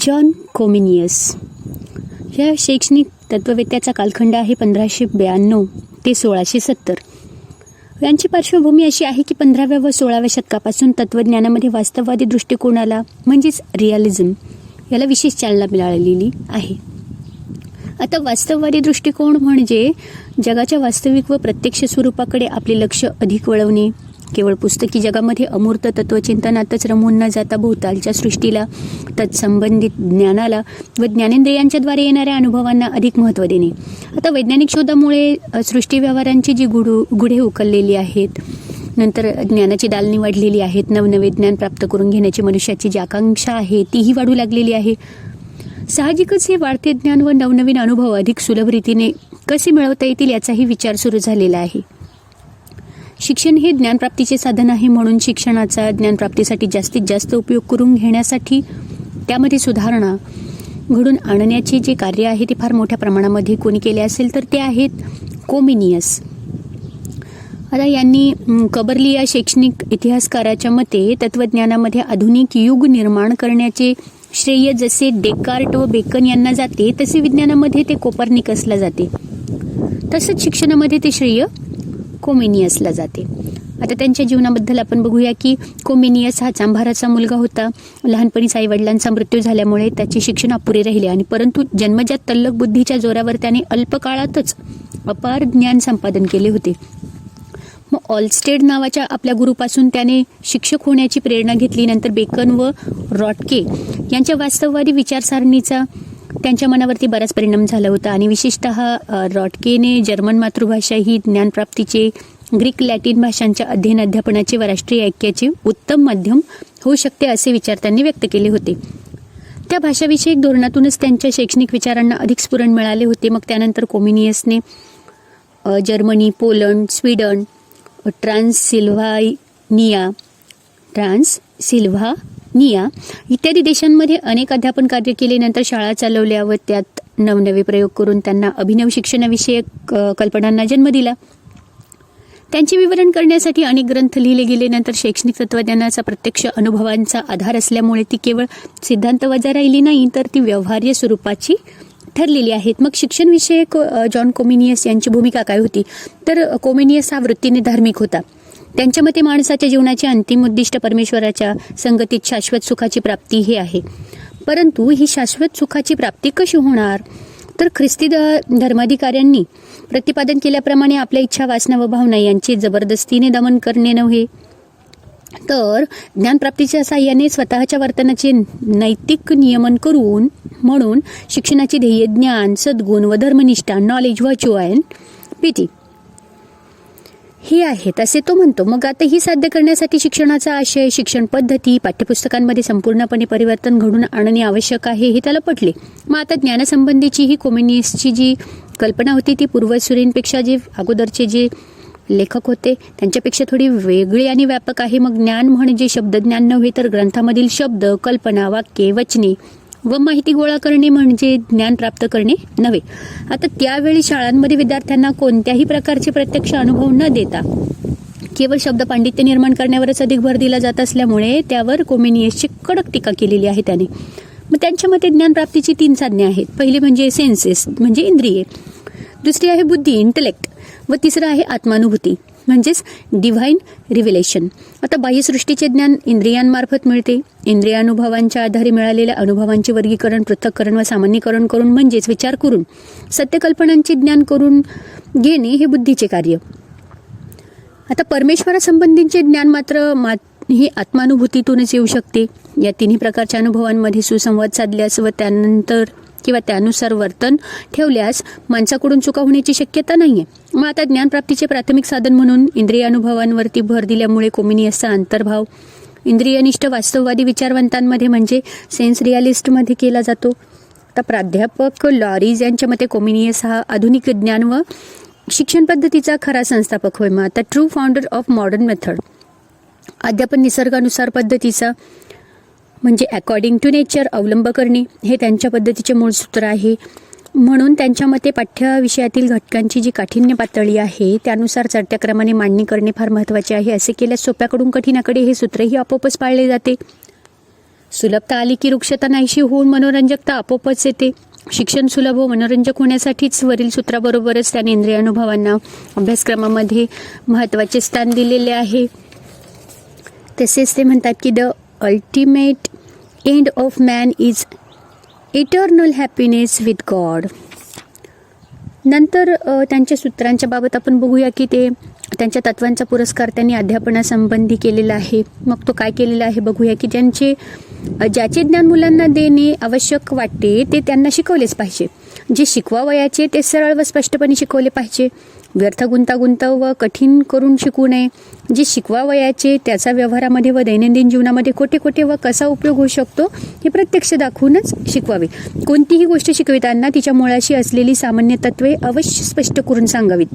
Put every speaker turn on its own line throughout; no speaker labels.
John कोमिनियस या शैक्षणिक तत्त्ववेत्त्याचा कालखंड आहे 1592 ते 1670. यांची पार्श्वभूमी अशी आहे की 15व्या व 16व्या शतकापासून तत्त्वज्ञानामध्ये वास्तववादी दृष्टिकोनाला म्हणजेच रिअलिझम याला विशेष चालना मिळालेली आहे. आता वास्तववादी दृष्टिकोन म्हणजे जगाच्या वास्तविक व प्रत्यक्ष स्वरूपाकडे आपले लक्ष अधिक वळवणे, केवळ पुस्तकी जगामध्ये अमूर्त तत्वचिंतनातच रमून न जाता भोवतालच्या सृष्टीला, तत्संबंधित ज्ञानाला व ज्ञानेंद्रियांच्याद्वारे येणाऱ्या अनुभवांना अधिक महत्त्व देणे. आता वैज्ञानिक शोधामुळे सृष्टी व्यवहारांची जी गुढे उकललेली आहेत, नंतर ज्ञानाची दालनी वाढलेली आहेत, नवनवे ज्ञान प्राप्त करून घेण्याची मनुष्याची जी आकांक्षा आहे तीही वाढू लागलेली आहे. साहजिकच हे वाढते ज्ञान व नवनवीन अनुभव अधिक सुलभ रीतीने कसे मिळवता येतील याचाही विचार सुरू झालेला आहे. शिक्षण हे ज्ञानप्राप्तीचे साधन आहे, म्हणून शिक्षणाचा ज्ञानप्राप्तीसाठी जास्तीत जास्त उपयोग करून घेण्यासाठी त्यामध्ये सुधारणा घडून आणण्याचे जे कार्य आहे ते फार मोठ्या प्रमाणामध्ये कोणी केले असेल तर ते आहेत कोमिनियस. आता यांनी कबर्ली या शैक्षणिक इतिहासकाराच्या मते तत्वज्ञानामध्ये आधुनिक युग निर्माण करण्याचे श्रेय जसे डेकार्ट व बेकन यांना जाते तसे विज्ञानामध्ये ते कोपर्निकसला जाते, तसंच शिक्षणामध्ये ते श्रेय कोमिनियसला जाते. आता त्यांच्या जीवनाबद्दल आपण बघूया की कोमिनियस हा चांभाराचा मुलगा होता. लहानपणीच आईवडिलांचा मृत्यू झाल्यामुळे त्याचे शिक्षण अपुरे राहिले आणि परंतु जन्मजात तल्लख बुद्धीच्या जोरावर त्याने अल्पकाळातच अपार ज्ञान संपादन केले होते. मग ऑलस्टेड नावाच्या आपल्या गुरुपासून त्याने शिक्षक होण्याची प्रेरणा घेतली. नंतर बेकन व रॉटके यांच्या वास्तववादी विचारसरणीचा त्यांच्या मनावरती बराच परिणाम झाला होता आणि विशेषतः रॉटकेने जर्मन मातृभाषा ही ज्ञानप्राप्तीचे, ग्रीक लॅटिन भाषांच्या अध्ययन अध्यापनाचे व राष्ट्रीय ऐक्याचे उत्तम माध्यम होऊ शकते असे विचार त्यांनी व्यक्त केले होते. त्या भाषाविषयक धोरणातूनच त्यांच्या शैक्षणिक विचारांना अधिक स्फुरण मिळाले होते. मग त्यानंतर कोमिनियसने जर्मनी, पोलंड, स्वीडन, ट्रान्सिल्व्हानिया इत्यादी देशांमध्ये अनेक अध्यापन कार्य केले. नंतर शाळा चालवल्या व त्यात नवनवे प्रयोग करून त्यांना अभिनव शिक्षणाविषयक कल्पनांना जन्म दिला. त्यांचे विवरण करण्यासाठी अनेक ग्रंथ लिहिले गेले. नंतर शैक्षणिक तत्त्वज्ञानाचा प्रत्यक्ष अनुभवांचा आधार असल्यामुळे ती केवळ सिद्धांत वजा राहिली नाही तर ती व्यवहार्य स्वरूपाची ठरलेली आहेत. मग शिक्षणविषयक जॉन कोमिनियस यांची भूमिका काय होती, तर कोमिनियस हा वृत्तीने धार्मिक होता. त्यांच्या मते माणसाच्या जीवनाचे अंतिम उद्दिष्ट परमेश्वराच्या संगतीत शाश्वत सुखाची प्राप्ती हे आहे. परंतु ही शाश्वत सुखाची प्राप्ती कशी होणार, तर ख्रिस्ती धर्माधिकाऱ्यांनी प्रतिपादन केल्याप्रमाणे आपल्या इच्छा, वासना व भावना यांचे जबरदस्तीने दमन करणे नव्हे, तर ज्ञानप्राप्तीच्या साहाय्याने स्वतःच्या वर्तनाचे नैतिक नियमन करून. म्हणून शिक्षणाची ध्येय ज्ञान, सद्गुण व धर्मनिष्ठा, नॉलेज, व्हर्च्यू अँड पिटी हे आहेत असे तो म्हणतो. मग आता ही साध्य करण्यासाठी शिक्षणाचा आशय, शिक्षण पद्धती, पाठ्यपुस्तकांमध्ये संपूर्णपणे परिवर्तन घडून आणणे आवश्यक आहे हे त्याला पटले. मग आता ज्ञानासंबंधीची ही कोमिनियसची जी कल्पना होती ती पूर्वसुरींपेक्षा जे अगोदरचे जे लेखक होते त्यांच्यापेक्षा थोडी वेगळी आणि व्यापक आहे. मग ज्ञान म्हणजे शब्दज्ञान नव्हे तर ग्रंथामधील शब्द, कल्पना, वाक्ये, वचने व माहिती गोळा करणे म्हणजे ज्ञान प्राप्त करणे नव्हे. आता त्यावेळी शाळांमध्ये विद्यार्थ्यांना कोणत्याही प्रकारचे प्रत्यक्ष अनुभव न देता केवळ शब्द पांडित्य निर्माण करण्यावरच अधिक भर दिला जात असल्यामुळे त्यावर कोमिनियसची कडक टीका केलेली आहे त्याने. मग त्यांच्या मते ज्ञानप्राप्तीची 3 साधने आहेत. पहिली म्हणजे सेन्सेस म्हणजे इंद्रिये, दुसरी आहे बुद्धी इंटेलेक्ट व तिसरं आहे आत्मानुभूती म्हणजेच डिव्हाइन रिव्हिलेशन. आता बाह्यसृष्टीचे ज्ञान इंद्रियांमार्फत मिळते. इंद्रियानुभवांच्या आधारे मिळालेल्या अनुभवांचे वर्गीकरण, पृथक्करण व सामान्यीकरण करून म्हणजेच विचार करून सत्यकल्पनांचे ज्ञान करून घेणे हे बुद्धीचे कार्य. आता परमेश्वरासंबंधीचे ज्ञान मात्र ही आत्मानुभूतीतूनच येऊ शकते. या तिन्ही प्रकारच्या अनुभवांमध्ये सुसंवाद साधल्यास व त्यानंतर किंवा त्यानुसार वर्तन ठेवल्यास माणसाकडून चुका होण्याची शक्यता नाहीये. मग आता ज्ञानप्राप्तीचे प्राथमिक साधन म्हणून इंद्रियानुभवांवरती भर दिल्यामुळे कोमिनियसचा अंतर्भाव इंद्रियनिष्ठ वास्तववादी विचारवंतांमध्ये म्हणजे सेन्स रिअलिस्टमध्ये केला जातो. आता प्राध्यापक लॉरीज यांच्या मते कोमिनियस हा आधुनिक ज्ञान व शिक्षण पद्धतीचा खरा संस्थापक होय. मग आता true founder of modern method अध्यापन निसर्गानुसार पद्धतीचा म्हणजे अकॉर्डिंग टू नेचर अवलंब करणे हे त्यांच्या पद्धतीचे मूळ सूत्र आहे. म्हणून त्यांच्या मते पाठ्यविषयातील घटकांची जी काठिण्य पातळी आहे त्यानुसार चढत्या क्रमाने मांडणी करणे फार महत्त्वाचे आहे. असे केल्यास सोप्याकडून कठीणाकडे हे सूत्रही आपोआपच पाळले जाते. सुलभता आली की रुक्षता नाहीशी होऊन मनोरंजकता आपोआपच येते. शिक्षण सुलभ व मनोरंजक होण्यासाठीच वरील सूत्राबरोबरच त्याने इंद्रिय अनुभवांना अभ्यासक्रमामध्ये महत्त्वाचे स्थान दिलेले आहे. तसेच ते म्हणतात की the ultimate end of man is eternal happiness with God. नंतर त्यांच्या सूत्रांच्या बाबत आपण बघूया की ते त्यांच्या तत्वांचा पुरस्कार त्यांनी अध्यापनासंबंधी केलेला आहे. मग तो काय केलेला आहे बघूया की ज्याचे ज्ञान मुलांना देणे आवश्यक वाटते ते त्यांना शिकवलेच पाहिजे. जे शिकवावयाचे ते सरळ व स्पष्टपणे शिकवले पाहिजे. व्यर्थ गुंतागुंत व कठीण करून शिकवू नये. जे शिकवावयाचे त्याचा व्यवहारामध्ये व दैनंदिन जीवनामध्ये कोठे कोठे व कसा उपयोग होऊ शकतो हे प्रत्यक्ष दाखवूनच शिकवावे. कोणतीही गोष्ट शिकविताना तिच्या मुळाशी असलेली सामान्य तत्वे अवश्य स्पष्ट करून सांगावीत.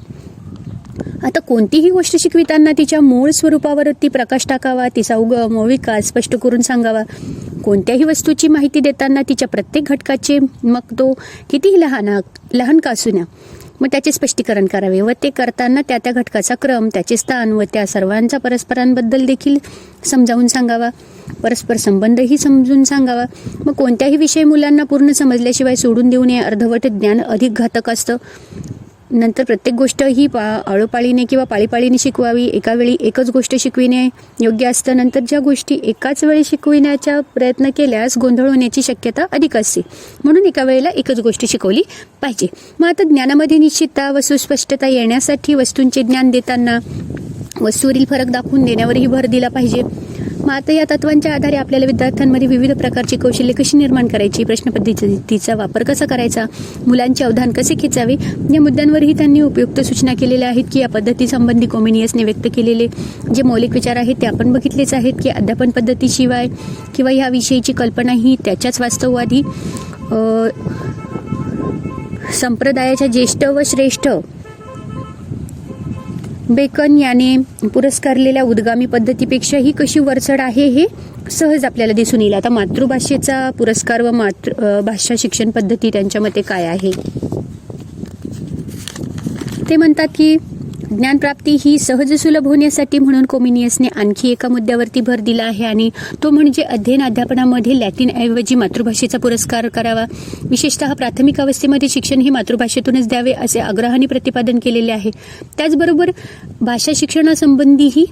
आता कोणतीही गोष्ट शिकविताना तिच्या मूळ स्वरूपावरती प्रकाश टाकावा, तिचा उगम व विकास स्पष्ट करून सांगावा. कोणत्याही वस्तूची माहिती देताना तिच्या प्रत्येक घटकाचे, मग तो कितीही लहान का असून्या, मग त्याचे स्पष्टीकरण करावे व ते करताना त्या त्या घटकाचा क्रम, त्याचे स्थान व त्या सर्वांचा परस्परांबद्दल देखील समजावून सांगावा. परस्पर संबंधही समजून सांगावा. मग कोणत्याही विषय मुलांना पूर्ण समजल्याशिवाय सोडून देऊ नये. अर्धवट ज्ञान अधिक घातक असतं. नंतर प्रत्येक गोष्ट ही आळोपाळीने किंवा पाळीपाळीने शिकवावी. एका वेळी एकच गोष्ट शिकविणे योग्य असतं. नंतर ज्या गोष्टी एकाच वेळी शिकविण्याचा प्रयत्न केल्यास गोंधळ होण्याची शक्यता अधिक असते. म्हणून एका वेळेला एकच गोष्ट शिकवली पाहिजे. मग आता ज्ञानामध्ये निश्चितता व सुस्पष्टता येण्यासाठी वस्तूंचे ज्ञान देताना वस्तूवरील फरक दाखवून देण्यावरही भर दिला पाहिजे. मग आता या तत्वांच्या आधारे आपल्याला विद्यार्थ्यांमध्ये विविध प्रकारची कौशल्य कशी निर्माण करायची, प्रश्नपद्धतीचा वापर कसा करायचा, मुलांचे अवधान कसे खेचावे या मुद्द्यांवरही त्यांनी उपयुक्त सूचना केलेल्या आहेत. की या पद्धतीसंबंधी कोमिनियसने व्यक्त केलेले जे मौलिक विचार आहेत ते आपण बघितलेच आहेत. की अध्यापन पद्धतीशिवाय किंवा ह्या विषयीची कल्पना ही त्याच्याच वास्तववादी संप्रदायाच्या ज्येष्ठ व श्रेष्ठ बेकन याने पुरस्कारलेल्या उद्गामी पद्धतीपेक्षाही कशी वरचढ आहे हे सहज आपल्याला दिसून येईल. आता मातृभाषेचा पुरस्कार व भाषा शिक्षण पद्धती त्यांच्या मते काय आहे ते म्हणतात की ज्ञानप्राप्ती ही सहज सुलभ होण्यासाठी म्हणून कोमिनियसने आणखी एका मुद्द्यावरती भर दिला आहे आणि तो म्हणजे अध्ययन अध्यापनामध्ये लॅटिन ऐवजी मातृभाषेचा पुरस्कार करावा. विशेषतः प्राथमिक अवस्थेमध्ये शिक्षण हे मातृभाषेतूनच द्यावे असे आग्रहाने प्रतिपादन केलेले आहे. त्याचबरोबर भाषा शिक्षणासंबंधीही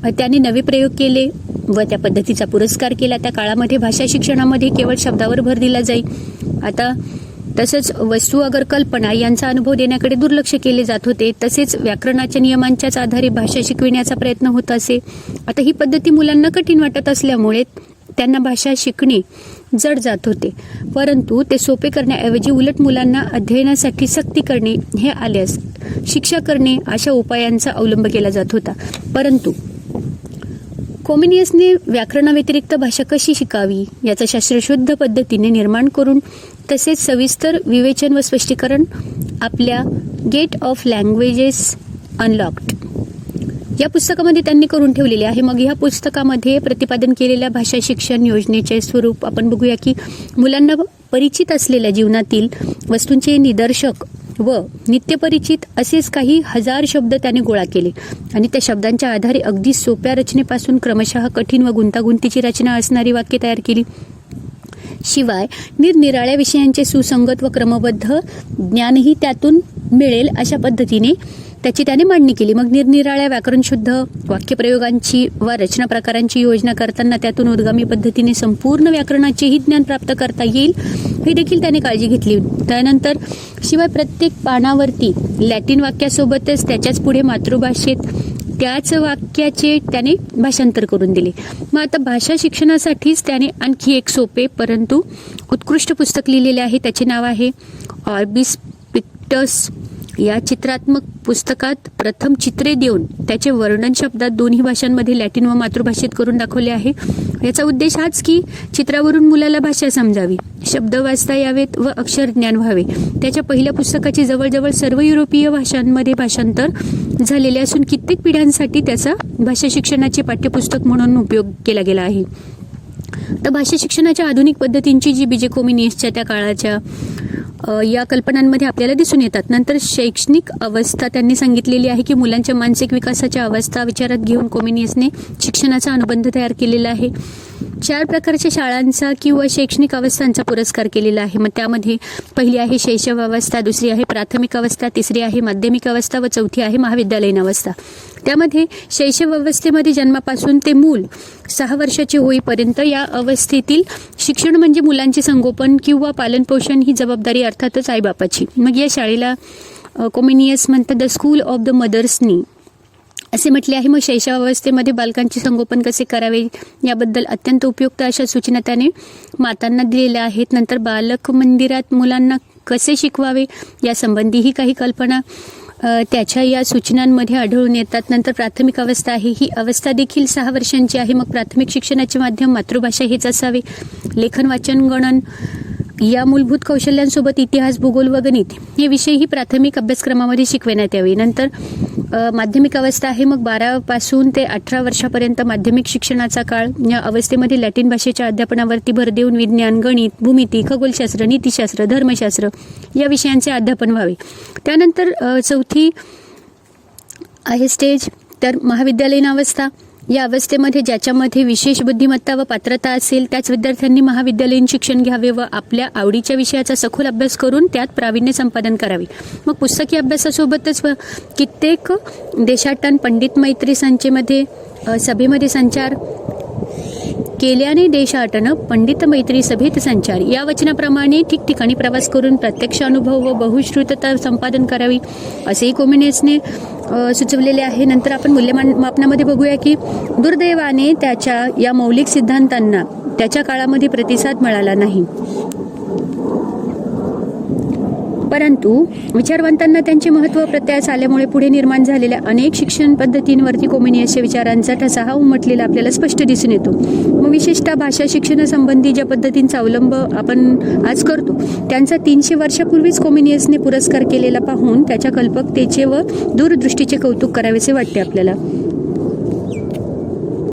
त्याने नवे प्रयोग केले व त्या पद्धतीचा पुरस्कार केला. त्या काळामध्ये भाषा शिक्षणामध्ये केवळ शब्दावर भर दिला जाई. आता तसंच वस्तू अगर कल्पना यांचा अनुभव देण्याकडे दुर्लक्ष केले जात होते. तसेच व्याकरणाच्या नियमांच्याच आधारे भाषा शिकविण्याचा प्रयत्न होत असे. आता ही पद्धती मुलांना कठीण वाटत असल्यामुळे त्यांना भाषा शिकणे जड जात होते. परंतु ते सोपे करण्याऐवजी उलट मुलांना अध्ययनासाठी सक्ती करणे, हे आल्यास शिक्षा करणे अशा उपायांचा अवलंब केला जात होता. परंतु कोमिनियसने व्याकरणाव्यतिरिक्त भाषा कशी शिकावी याचा शास्त्रशुद्ध पद्धतीने निर्माण करून तसेच सविस्तर विवेचन व स्पष्टीकरण आपल्या गेट ऑफ लँग्वेजेस अनलॉक्ड या पुस्तकामध्ये त्यांनी करून ठेवलेले आहे. मग ह्या पुस्तकामध्ये प्रतिपादन केलेल्या भाषा शिक्षण योजनेचे स्वरूप आपण बघूया की मुलांना परिचित असलेल्या जीवनातील वस्तूंचे निदर्शक व नित्यपरिचित असेच काही हजार शब्द त्याने गोळा केले आणि त्या शब्दांच्या आधारे अगदी सोप्या रचनेपासून क्रमशः कठीण व गुंतागुंतीची रचना असणारी वाक्ये तयार केली. शिवाय निरनिराळ्या विषयांचे सुसंगत व क्रमबद्ध ज्ञानही त्यातून मिळेल अशा पद्धतीने त्याची त्याने मांडणी केली. मग निरनिराळ्या व्याकरणशुद्ध वाक्यप्रयोगांची व रचना प्रकारांची योजना करताना त्यातून उद्गामी पद्धतीने संपूर्ण व्याकरणाचेही ज्ञान प्राप्त करता येईल हे देखील त्याने काळजी घेतली. त्यानंतर शिवाय प्रत्येक पानावरती लॅटिन वाक्यासोबतच त्याच्याच पुढे मातृभाषेत त्याच वाक्याचे त्याने भाषांतर करून दिले. मग आता भाषा शिक्षणासाठीच त्याने आणखी एक सोपे परंतु उत्कृष्ट पुस्तक लिहिलेले आहे. त्याचे नाव आहे ऑर्बिस पिक्टस. या चित्रात्मक पुस्तकात प्रथम चित्रे देऊन त्याचे वर्णन शब्दात दोन्ही भाषांमध्ये लॅटिन व मातृभाषेत करून दाखवले आहे. याचा उद्देश हाच की चित्रावरून मुलाला भाषा समजावी, शब्द वाचता यावेत व अक्षर ज्ञान व्हावे. त्याच्या पहिल्या पुस्तकाचे जवळजवळ सर्व युरोपीय भाषांमध्ये भाषांतर झालेले असून कित्येक पिढ्यांसाठी त्याचा भाषा शिक्षणाचे पाठ्यपुस्तक म्हणून उपयोग केला गेला आहे. तर भाषा शिक्षणाच्या आधुनिक पद्धतींची जी बीजे कोमिनियसच्या त्या काळाच्या या कल्पनांमध्ये आपल्याला दिसून येतात. नंतर शैक्षणिक अवस्था त्यांनी सांगितलेली आहे की मुलांच्या मानसिक विकासाच्या अवस्था विचारात घेऊन कोमेनियसने शिक्षणाचा अनुबंध तयार केलेला आहे. 4 प्रकारच्या शाळांचा किंवा शैक्षणिक अवस्थांचा पुरस्कार केलेला आहे. मग त्यामध्ये पहिली आहे शैशव अवस्था, दुसरी आहे प्राथमिक अवस्था, तिसरी आहे माध्यमिक अवस्था व चौथी आहे महाविद्यालयीन अवस्था. त्यामध्ये शैशव अवस्थेमध्ये जन्मापासून ते मूल 6 वर्षाचे होईपर्यंत या अवस्थेतील शिक्षण म्हणजे मुलांचे संगोपन किंवा पालनपोषण ही जबाबदारी अर्थातच आईबापाची. मग या शाळेला कोमेनियस म्हणतात द स्कूल ऑफ द मदर्सनी असे म्हटले आहे. मग शैशवावस्थेमध्ये बालकांचे संगोपन कसे करावे याबद्दल अत्यंत उपयुक्त अशा सूचना त्याने मातांना दिलेल्या आहेत. नंतर बालक मंदिरात मुलांना कसे शिकवावे यासंबंधीही काही कल्पना त्याच्या या सूचनांमध्ये आढळून येतात. नंतर प्राथमिक अवस्था आहे, ही अवस्था देखील 6 वर्षांची आहे. मग प्राथमिक शिक्षणाचे माध्यम मातृभाषा हेच असावे. लेखन, वाचन, गणन या मूलभूत कौशल्यांसोबत इतिहास, भूगोल व गणित हे विषयही प्राथमिक अभ्यासक्रमामध्ये शिकवण्यात यावे. नंतर माध्यमिक अवस्था आहे, मग 12 पासून ते 18 वर्षापर्यंत माध्यमिक शिक्षणाचा काळ. या अवस्थेमध्ये लॅटिन भाषेच्या अध्यापनावरती भर देऊन विज्ञान, गणित, भूमिती, खगोलशास्त्र, नीतिशास्त्र, धर्मशास्त्र या विषयांचे अध्यापन व्हावे. त्यानंतर चौथी आहे स्टेज तर महाविद्यालयीन अवस्था. या अवस्थेमध्ये ज्याच्यामध्ये विशेष बुद्धिमत्ता व पात्रता असेल त्याच विद्यार्थ्यांनी महाविद्यालयीन शिक्षण घ्यावे व आपल्या आवडीच्या विषयाचा सखोल अभ्यास करून त्यात प्रावीण्य संपादन करावे. मग पुस्तकी अभ्यासासोबतच कित्येक देशाटन, पंडित मैत्री संचेमध्ये सभेमध्ये संचार केल्याने देशाटन, पंडित मैत्री सभेत संचार या वचनाप्रमाणे ठिकठिकाणी प्रवास करून प्रत्यक्ष अनुभव व बहुश्रुतता संपादन करावी असेही कोमेनियसने सुचवलेले आहे. नंतर आपण मूल्यमापनामध्ये बघूया की दुर्दैवाने त्याच्या या मौलिक सिद्धांतांना त्याच्या काळामध्ये प्रतिसाद मिळाला नाही, परंतु विचारवंतांना त्यांचे महत्त्व प्रत्यास आल्यामुळे पुढे निर्माण झालेल्या अनेक शिक्षण पद्धतींवरती कोमेनियसच्या विचारांचा ठसा हा उमटलेला आपल्याला स्पष्ट दिसून येतो. मग विशेषतः भाषा शिक्षणासंबंधी ज्या पद्धतींचा अवलंब आपण आज करतो त्यांचा 300 वर्षापूर्वीच कोमेनियसने पुरस्कार केलेला पाहून त्याच्या कल्पकतेचे व दूरदृष्टीचे कौतुक करावेसे वाटते आपल्याला.